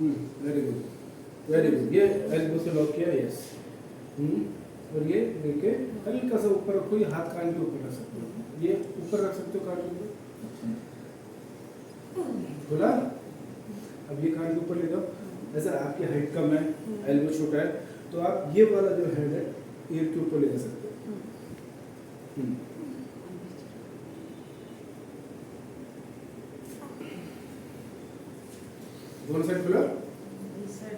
Very good very good. ये elbow से lock किया, यस। और ये लेके हल्का सा ऊपर रखो, ये हाथ कान के ऊपर रख सकते हो, ये ऊपर रख सकते हो कान के ऊपर, खुला। अब ये कान के ऊपर ले जाओ, ऐसा आपकी हाइट कम है, एल्बो छोटा है, तो आप ये वाला जो हेड है ईयर के ऊपर ले जा सकते हो। दोनों साइड खुला।